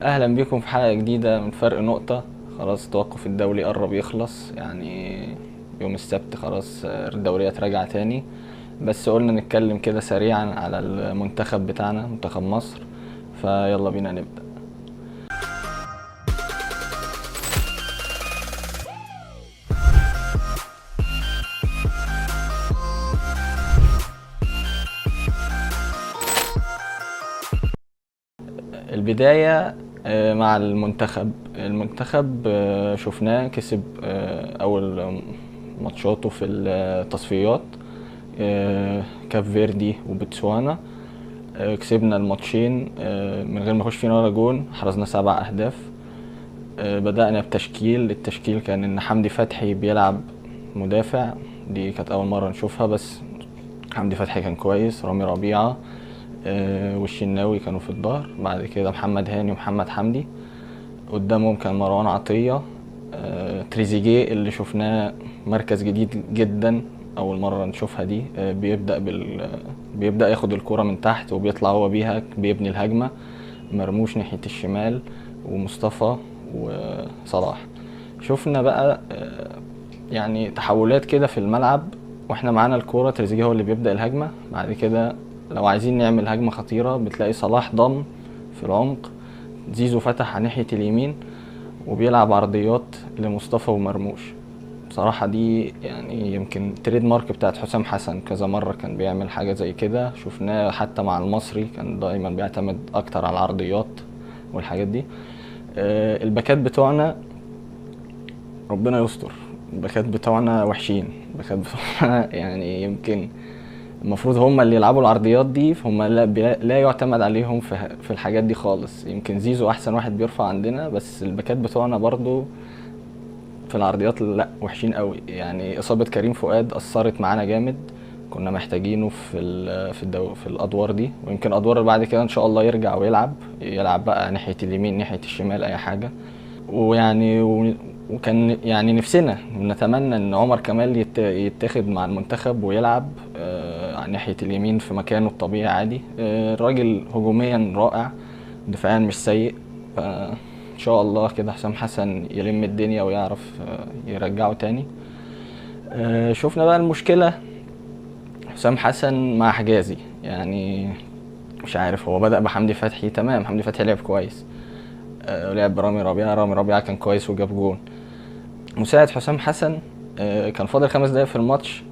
اهلا بكم في حلقة جديدة من فرق نقطة. خلاص التوقف الدولي قرب يخلص، يعني يوم السبت خلاص الدوريات راجعة تاني. بس قلنا نتكلم كده سريعا على المنتخب بتاعنا، منتخب مصر. فيلا بينا نبدأ. البداية مع المنتخب شفناه كسب أول ماتشاته في التصفيات، كاب فيردي وبتسوانا. كسبنا الماتشين من غير ما يخش فينا ولا جون، حرزنا 7 أهداف. بدأنا التشكيل كان إن حمدي فتحي بيلعب مدافع، دي كانت أول مرة نشوفها، بس حمدي فتحي كان كويس. رامي ربيعة والشناوي كانوا في الظهر، بعد كده محمد هاني ومحمد حمدي. قدامهم كان مروان عطية، تريزيجيه اللي شفناه مركز جديد جدا، اول مره نشوفها دي. بيبدا ياخد الكرة من تحت وبيطلع هو بيها بيبني الهجمه. مرموش ناحيه الشمال، ومصطفى وصلاح. شفنا بقى يعني تحولات كده في الملعب، واحنا معانا الكوره تريزيجيه هو اللي بيبدا الهجمه. بعد كده لو عايزين نعمل هجمه خطيره بتلاقي صلاح ضم في العمق، زيزو فتح على ناحيه اليمين وبيلعب عرضيات لمصطفى ومرموش. بصراحة دي يعني يمكن تريد مارك بتاعت حسام حسن، كذا مرة كان بيعمل حاجة زي كده، شفناه حتى مع المصري كان دايما بيعتمد اكتر على العرضيات والحاجات دي. الباكات بتوعنا ربنا يستر، الباكات بتوعنا وحشين. الباكات بتوعنا يعني يمكن المفروض هم اللي يلعبوا العرضيات دي، فهم لا يعتمد عليهم في الحاجات دي خالص. يمكن زيزو احسن واحد بيرفع عندنا، بس الباكات بتوعنا برضو في العرضيات لا وحشين قوي. يعني اصابه كريم فؤاد اثرت معانا جامد، كنا محتاجينه في الادوار دي، ويمكن ادوار اللي بعد كده ان شاء الله يرجع ويلعب بقى ناحيه اليمين ناحيه الشمال اي حاجه. ويعني وكان يعني نفسنا نتمنى ان عمر كمال يتاخد مع المنتخب ويلعب على ناحيه اليمين في مكانه الطبيعي عادي. الراجل هجوميا رائع، دفاعيا مش سيء. ان شاء الله كده حسام حسن يلم الدنيا ويعرف يرجعه تاني. شفنا بقى المشكلة حسام حسن مع حجازي، يعني مش عارف، هو بدأ بحمدي فتحي، تمام، حمدي فتحي لعب كويس. لعب برامي ربيعة، رامي ربيعة كان كويس وجاب جون. مساعد حسام حسن كان فاضل 5 دقايق في الماتش،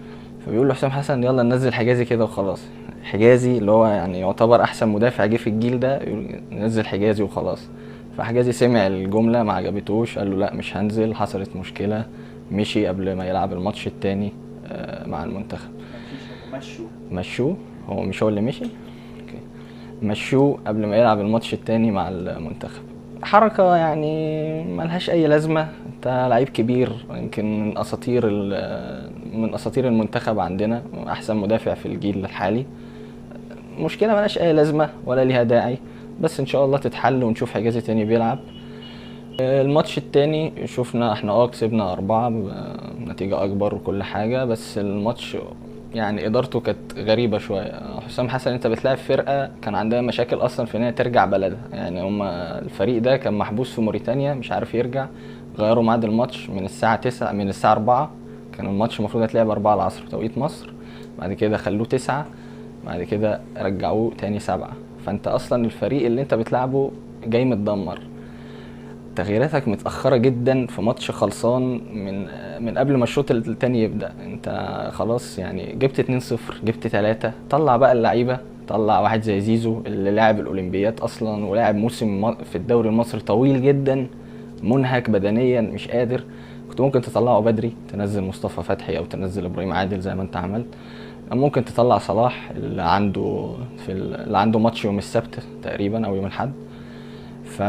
فبيقول له حسام حسن يلا ننزل حجازي كده وخلاص. حجازي اللي هو يعني يعتبر احسن مدافع جه في الجيل ده، يقول ننزل حجازي وخلاص. فحجازي سمع الجملة ما عجبتوش، قال له لا مش هنزل، حصلت مشكلة. مشي قبل ما يلعب الماتش التاني مع المنتخب. مشوه، هو مش هو اللي مشي. اوكي. مشوه قبل ما يلعب الماتش التاني مع المنتخب. حركة يعني ملهاش أي لازمة. أنت لعيب كبير، يمكن من أساطير المنتخب عندنا، أحسن مدافع في الجيل الحالي. مشكلة ملهاش أي لازمة ولا ليها داعي، بس إن شاء الله تتحل ونشوف حجازي تاني بيلعب. الماتش التاني شفنا احنا كسبنا 4 بنتيجة أكبر وكل حاجة، بس الماتش يعني إدارته كانت غريبة شوية. حسام حسن أنت بتلاعب فرقة كان عندها مشاكل أصلا في إن هي ترجع بلدها، يعني هما الفريق ده كان محبوس في موريتانيا مش عارف يرجع. غيروا ميعاد الماتش من الساعة 9، من الساعة 4. كان الماتش المفروض يتلعب 4 العصر توقيت مصر، بعد كده خلوه 9، بعد كده رجعوه تاني 7. فأنت أصلا الفريق اللي أنت بتلعبه جاي متدمر. تغييراتك متأخرة جدا في ماتش خلصان من قبل ما الشوط التاني يبدأ. انت خلاص يعني جبت 2-0، جبت 3، طلع بقى اللعيبة. طلع واحد زي زيزو اللي لاعب الأولمبيات أصلا ولاعب موسم في الدوري المصري طويل جدا، منهك بدنيا مش قادر. كنت ممكن تطلعه بدري، تنزل مصطفى فتحي أو تنزل إبراهيم عادل زي ما انت عملت. ممكن تطلع صلاح اللي عنده ماتش يوم السبت تقريبا أو يوم الأحد. ف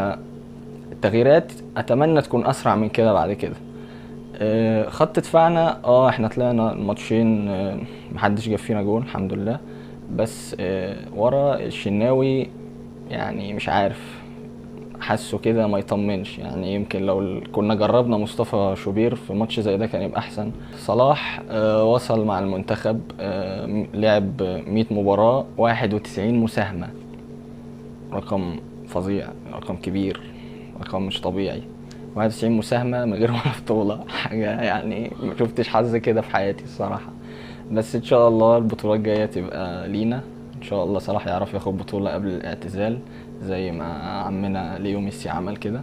التغييرات اتمنى تكون اسرع من كده بعد كده. خط دفاعنا احنا طلعنا الماتشين محدش جاب فينا جول الحمد لله، بس ورا الشناوي يعني مش عارف، حاسه كده ما يطمنش. يعني يمكن لو كنا جربنا مصطفى شوبير في ماتش زي ده كان يبقى احسن. صلاح وصل مع المنتخب، لعب 100 مباراة 91 مساهمة، رقم فظيع، رقم كبير، رقم مش طبيعي. 91 مساهمة من غير ولا بطولة، حاجة يعني ما شفتش حظ كده في حياتي الصراحة. بس ان شاء الله البطولات الجاية تبقى لينا ان شاء الله. صلاح يعرف ياخد بطولة قبل الاعتزال زي ما عمنا ليو ميسي عمل كده.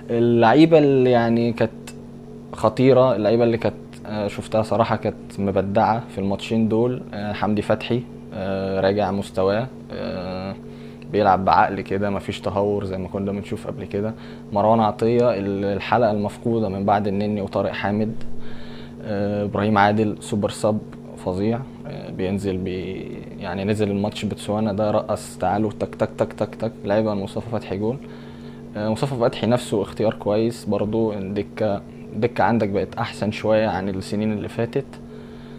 اللعيبة اللي يعني كانت خطيرة، اللعيبة اللي كانت شفتها صراحة كانت مبدعة في الماتشين دول. حمدي فتحي راجع مستواه، بيلعب بعقل كده، مفيش تهور زي ما كنا بنشوف قبل كده. مروان عطية الحلقة المفقودة من بعد النني وطارق حامد. ابراهيم عادل سوبر صب فظيع، بينزل يعني نزل الماتش بتسوانا ده، رقص تعالوا تك تك تك تك تك، لعيبه مصطفى فتحي جول. مصطفى فتحي نفسه اختيار كويس برضو. الدكة عندك بقت احسن شوية عن السنين اللي فاتت.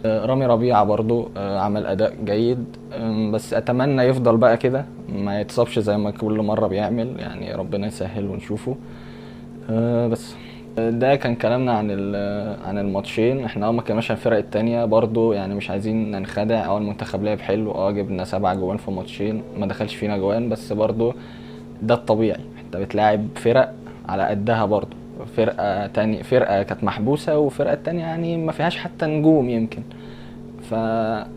رامي ربيعة برضو عمل اداء جيد، بس اتمنى يفضل بقى كده، ما يتصابش زي ما كل مرة بيعمل، يعني ربنا يسهل ونشوفه. بس ده كان كلامنا عن الماتشين. احنا ما كناش عن الفرق التانية برضو، يعني مش عايزين ننخدع. المنتخب لعب حلو، جبنا 7 جوان في ماتشين، ما دخلش فينا جوان، بس برضو ده الطبيعي. انت بتلاعب فرق على قدها برضو، فرقة كانت محبوسة، وفرقة تانية يعني ما فيهاش حتى نجوم يمكن. فده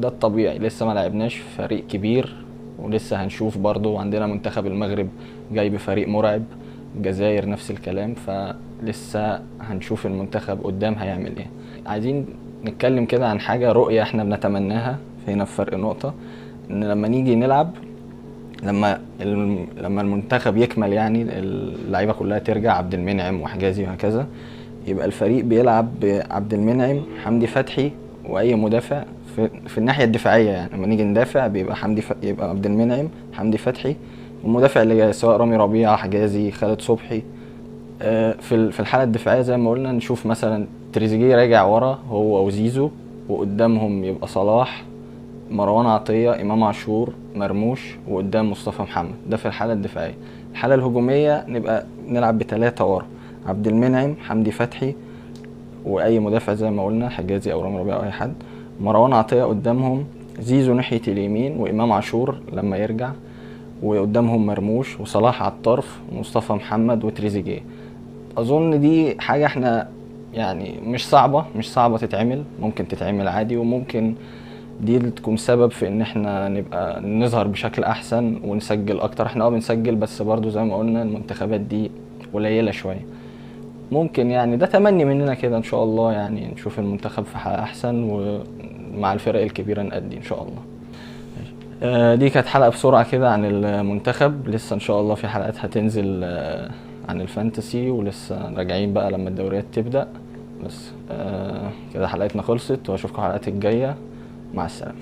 الطبيعي. لسه ما لعبناش فريق كبير، ولسه هنشوف برضو. عندنا منتخب المغرب جاي بفريق مرعب، الجزائر نفس الكلام، فلسه هنشوف المنتخب قدام هيعمل ايه. عايزين نتكلم كده عن حاجة، رؤية احنا بنتمناها هنا في فرق نقطة، ان لما نيجي نلعب، لما المنتخب يكمل، يعني اللعيبة كلها ترجع، عبد المنعم وحجازي وهكذا، يبقى الفريق بيلعب بعبد المنعم، حمدي فتحي، واي مدافع في الناحيه الدفاعيه. يعني لما نيجي ندافع بيبقى يبقى عبد المنعم، حمدي فتحي، والمدافع اللي جاي سواء رامي ربيعه، حجازي، خالد صبحي. في الحاله الدفاعيه زي ما قلنا، نشوف مثلا تريزيجيه راجع ورا هو وزيزو، وقدامهم يبقى صلاح، مروان عطيه، امام عاشور، مرموش، وقدام مصطفى محمد. ده في الحاله الدفاعيه. الحاله الهجوميه نبقى نلعب ب3 ورا، عبد المنعم، حمدي فتحي، واي مدافع زي ما قلنا، حجازي او رامي ربيعه او اي حد، مروان عطيه قدامهم، زيزو ناحيه اليمين، وامام عاشور لما يرجع، وقدامهم مرموش وصلاح على الطرف، ومصطفى محمد وتريزيجيه. اظن دي حاجه احنا يعني مش صعبه تتعمل، ممكن تتعمل عادي، وممكن دي اللي تكون سبب في ان احنا نبقى نظهر بشكل احسن ونسجل اكتر. احنا بنسجل، بس برضو زي ما قلنا المنتخبات دي قليله شويه. ممكن يعني ده تمني مننا كده ان شاء الله، يعني نشوف المنتخب في حلقة احسن، ومع الفرق الكبيرة نأدي ان شاء الله. دي كانت حلقة بسرعة كده عن المنتخب. لسه ان شاء الله في حلقات هتنزل عن الفانتسي، ولسه راجعين بقى لما الدوريات تبدأ. بس كده حلقتنا خلصت، واشوفكم الحلقات الجاية. مع السلامة.